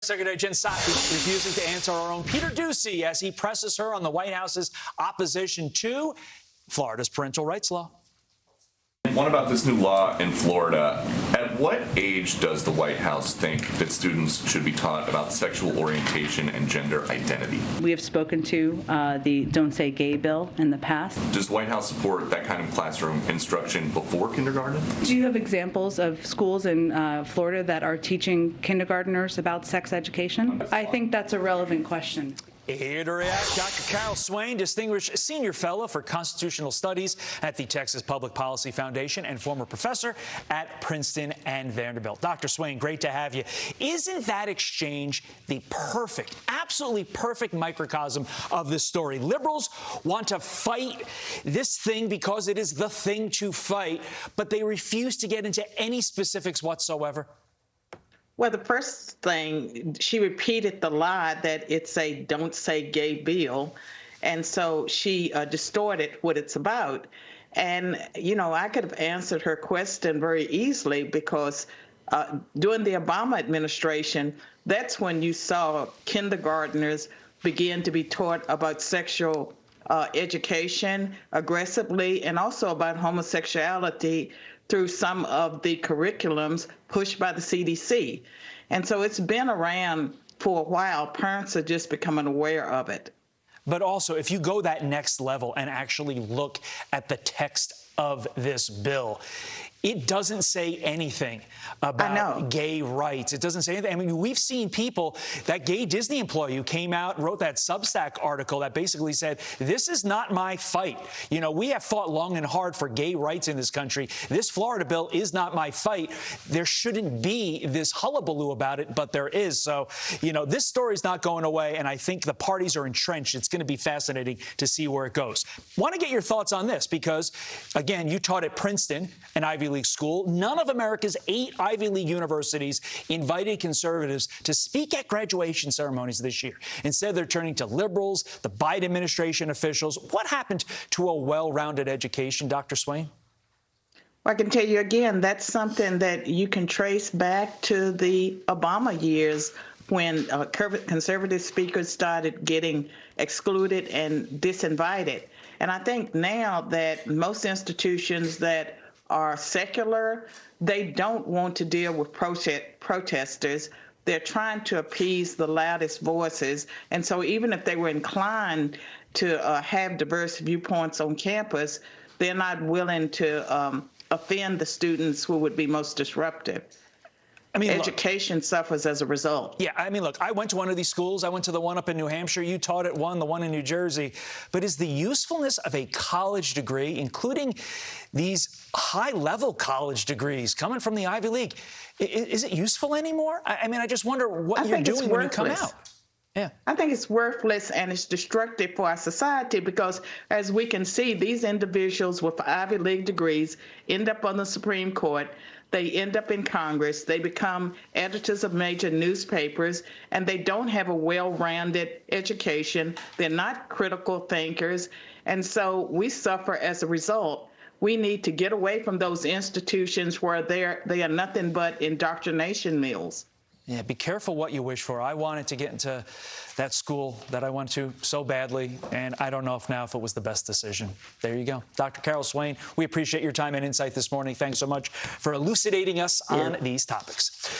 Secretary Jen Psaki refusing to answer our own Peter Doocy as he presses her on the White House's opposition to Florida's parental rights law. One about this new law in Florida. At what age does the White House think that students should be taught about sexual orientation and gender identity? We have spoken to the Don't Say Gay bill in the past. Does the White House support that kind of classroom instruction before kindergarten? Do you have examples of schools in Florida that are teaching kindergarteners about sex education? I think that's a relevant question. Here to react, Dr. Carol Swain, Distinguished Senior Fellow for Constitutional Studies at the Texas Public Policy Foundation and former professor at Princeton and Vanderbilt. Dr. Swain, great to have you. Isn't that exchange the perfect, absolutely perfect microcosm of this story? Liberals want to fight this thing because it is the thing to fight, but they refuse to get into any specifics whatsoever. Well, the first thing, she repeated the lie that it's a Don't Say Gay bill. And so she distorted what it's about. And, you know, I could have answered her question very easily because during the Obama administration, that's when you saw kindergartners begin to be taught about sexual education aggressively and also about homosexuality through some of the curriculums pushed by the CDC. And so it's been around for a while. Parents are just becoming aware of it. But also, if you go that next level and actually look at the text of this bill, it doesn't say anything about gay rights. It doesn't say anything. I mean, we've seen people, that gay Disney employee who came out and wrote that Substack article that basically said, this is not my fight. You know, we have fought long and hard for gay rights in this country. This Florida bill is not my fight. There shouldn't be this hullabaloo about it, but there is. So, you know, this story's not going away, and I think the parties are entrenched. It's going to be fascinating to see where it goes. Want to get your thoughts on this because, again, you taught at Princeton, an Ivy League school. None of America's 8 Ivy League universities invited conservatives to speak at graduation ceremonies this year. Instead, they're turning to liberals, the Biden administration officials. What happened to a well-rounded education, Dr. Swain? Well, I can tell you again, that's something that you can trace back to the Obama years when conservative speakers started getting excluded and disinvited. And I think now that most institutions that are secular, they don't want to deal with protesters. They're trying to appease the loudest voices. And so even if they were inclined to have diverse viewpoints on campus, they're not willing to offend the students who would be most disruptive. I mean, education suffers as a result. Yeah, I mean, look, I went to one of these schools. I went to the one up in New Hampshire. You taught at one, the one in New Jersey. But is the usefulness of a college degree, including these high-level college degrees coming from the Ivy League, is it useful anymore? I mean, I just wonder what you're doing when you come out. Yeah. I think it's worthless and it's destructive for our society because, as we can see, these individuals with Ivy League degrees end up on the Supreme Court. They end up in Congress. They become editors of major newspapers, and they don't have a well-rounded education. They're not critical thinkers, and so we suffer as a result. We need to get away from those institutions where they are nothing but indoctrination mills. Yeah, be careful what you wish for. I wanted to get into that school that I went to so badly, and I don't know if it was the best decision. There you go. Dr. Carol Swain, we appreciate your time and insight this morning. Thanks so much for elucidating us on these topics.